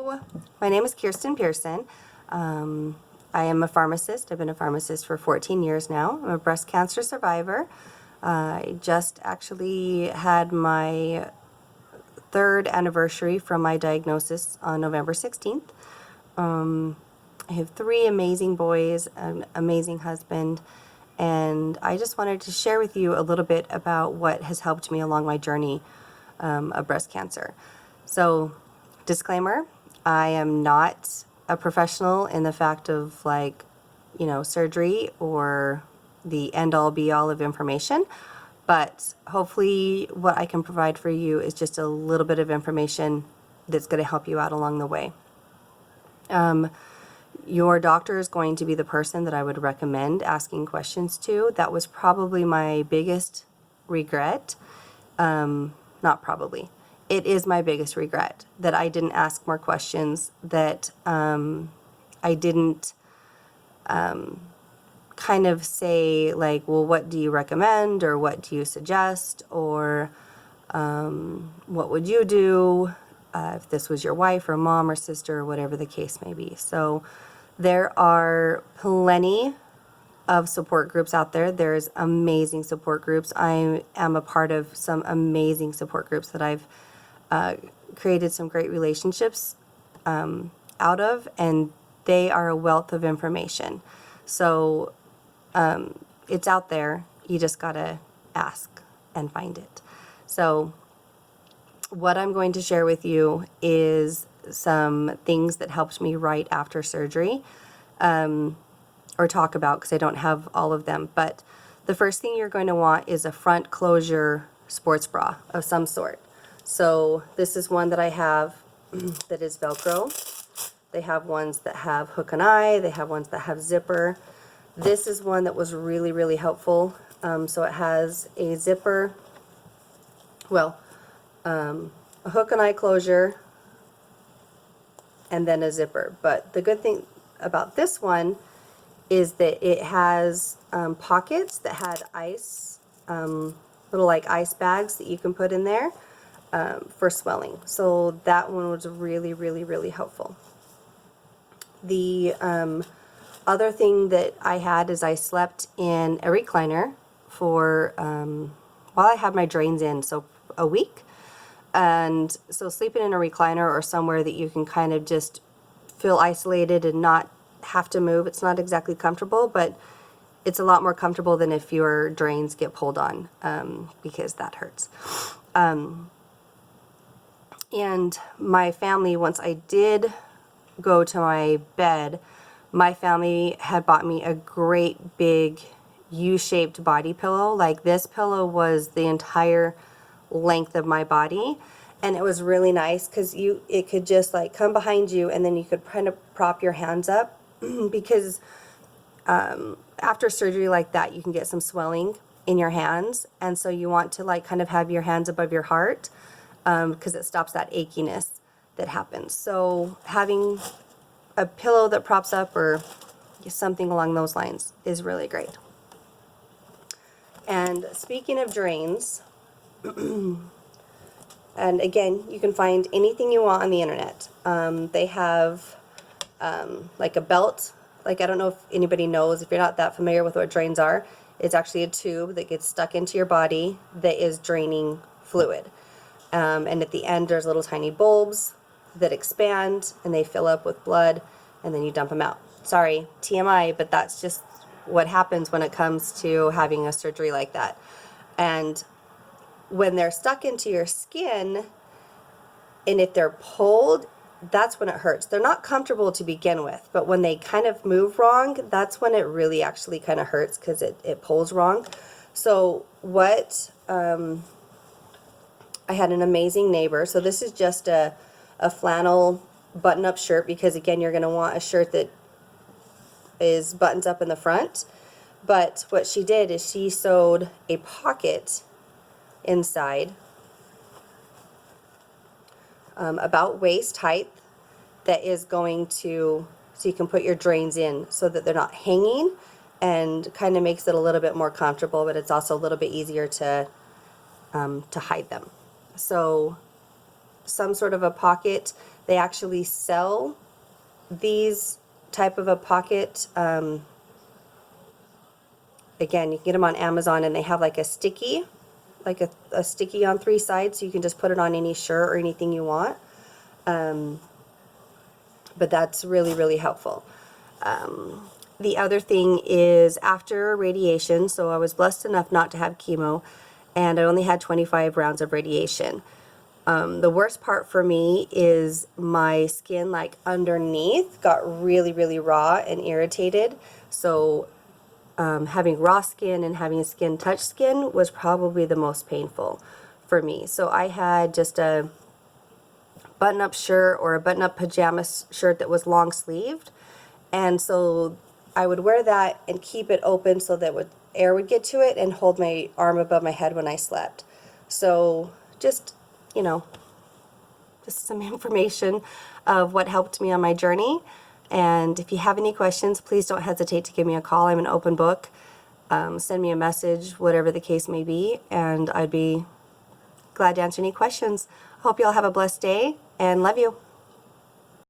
Hello, my name is Kirsten Pearson. I am a pharmacist. I've been a pharmacist for 14 years now. I'm a breast cancer survivor. I just actually had my third anniversary from my diagnosis on November 16th. I have 3 amazing boys, an amazing husband, and I just wanted to share with you a little bit about what has helped me along my journey of breast cancer. So, disclaimer, I am not a professional in the fact of surgery or the end-all be-all of information, but hopefully what I can provide for you is just a little bit of information that's going to help you out along the way. Your doctor is going to be the person that I would recommend asking questions to. That was probably my biggest regret. Not probably. It is my biggest regret that I didn't ask more questions, that I didn't kind of say well, what do you recommend, or what do you suggest, or what would you do if this was your wife or mom or sister or whatever the case may be. So there are plenty of support groups out there. There's amazing support groups. I am a part of some amazing support groups that I've created some great relationships out of, and they are a wealth of information. So it's out there. You just gotta ask and find it. So what I'm going to share with you is some things that helped me right after surgery, or talk about, because I don't have all of them. But the first thing you're going to want is a front closure sports bra of some sort. So this is one that I have that is Velcro. They have ones that have hook and eye. They have ones that have zipper. This is one that was really, really helpful. So it has a zipper, a hook and eye closure, and then a zipper. But the good thing about this one is that it has pockets that had ice, little ice bags that you can put in there for swelling. So that one was really, really, really helpful. The other thing that I had is I slept in a recliner for while I had my drains in, so a week. And so sleeping in a recliner or somewhere that you can kind of just feel isolated and not have to move, it's not exactly comfortable, but it's a lot more comfortable than if your drains get pulled on, because that hurts. And my family, once I did go to my bed, my family had bought me a great big U-shaped body pillow. Like, this pillow was the entire length of my body, and it was really nice because it could just come behind you, and then you could kind of prop your hands up because after surgery like that you can get some swelling in your hands, and so you want to kind of have your hands above your heart because it stops that achiness that happens. So having a pillow that props up or something along those lines is really great. And speaking of drains, and again, you can find anything you want on the internet. They have a belt. I don't know if anybody knows, if you're not that familiar with what drains are, it's actually a tube that gets stuck into your body that is draining fluid. And at the end there's little tiny bulbs that expand and they fill up with blood, and then you dump them out. Sorry, TMI, but that's just what happens when it comes to having a surgery like that. And when they're stuck into your skin, and if they're pulled, that's when it hurts. They're not comfortable to begin with, but when they kind of move wrong, that's when it really actually kind of hurts because it pulls wrong. So what, I had an amazing neighbor. So this is just a flannel button-up shirt, because again, you're going to want a shirt that is buttons up in the front. But what she did is she sewed a pocket inside about waist height that is going to, so you can put your drains in so that they're not hanging, and kind of makes it a little bit more comfortable, but it's also a little bit easier to hide them. So some sort of a pocket They actually sell these type of a pocket. Again, you can get them on Amazon, and they have like a sticky, like a sticky on 3 sides, so you can just put it on any shirt or anything you want. But that's really, really helpful. The other thing is after radiation, so I was blessed enough not to have chemo, and I only had 25 rounds of radiation. The worst part for me is my skin, like underneath, got really, really raw and irritated. So having raw skin and having skin touch skin was probably the most painful for me. So I had just a button-up shirt or a button-up pajama shirt that was long sleeved, and so I would wear that and keep it open so that air would get to it and hold my arm above my head when I slept. So just, you know, just some information of what helped me on my journey. And if you have any questions, please don't hesitate to give me a call. I'm an open book. Send me a message, whatever the case may be, and I'd be glad to answer any questions. Hope you all have a blessed day, and love you.